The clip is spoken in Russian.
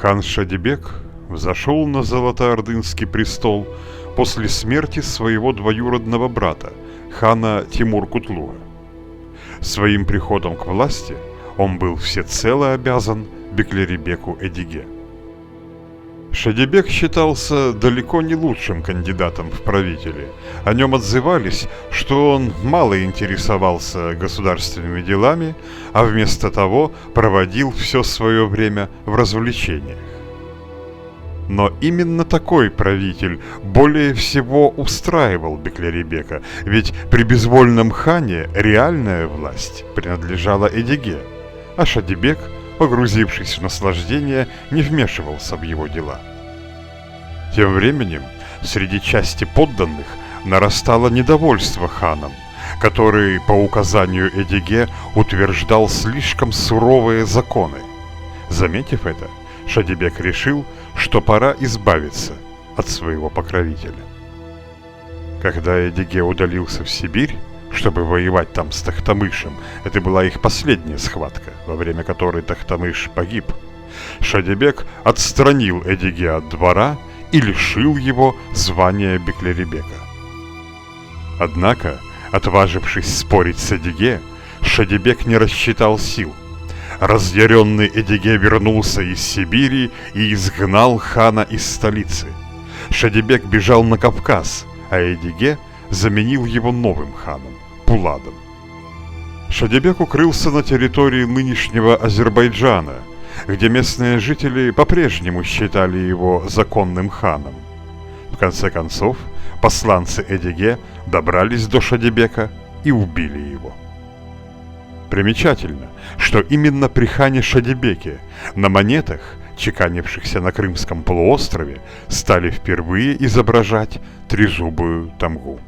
Хан Шадибек взошел на Золотоордынский престол после смерти своего двоюродного брата, хана Тимур-Кутлуга. Своим приходом к власти он был всецело обязан Беклеребеку-Эдиге. Шадибек считался далеко не лучшим кандидатом в правители. О нем отзывались, что он мало интересовался государственными делами, а вместо того проводил все свое время в развлечениях. Но именно такой правитель более всего устраивал Беклеребека, ведь при безвольном хане реальная власть принадлежала Эдиге, а Шадибек, погрузившись в наслаждение, не вмешивался в его дела. Тем временем среди части подданных нарастало недовольство ханом, который по указанию Эдиге утверждал слишком суровые законы. Заметив это, Шадибек решил, что пора избавиться от своего покровителя. Когда Эдиге удалился в Сибирь, чтобы воевать там с Тохтамышем, это была их последняя схватка, во время которой Тохтамыш погиб, Шадибек отстранил Эдиге от двора и лишил его звания Беклеребека. Однако, отважившись спорить с Эдиге, Шадибек не рассчитал сил. Разъяренный Эдиге вернулся из Сибири и изгнал хана из столицы. Шадибек бежал на Кавказ, а Эдиге заменил его новым ханом – Пуладом. Шадибек укрылся на территории нынешнего Азербайджана, где местные жители по-прежнему считали его законным ханом. В конце концов, посланцы Эдиге добрались до Шадибека и убили его. Примечательно, что именно при хане Шадибеке на монетах, чеканившихся на Крымском полуострове, стали впервые изображать трезубую тамгу.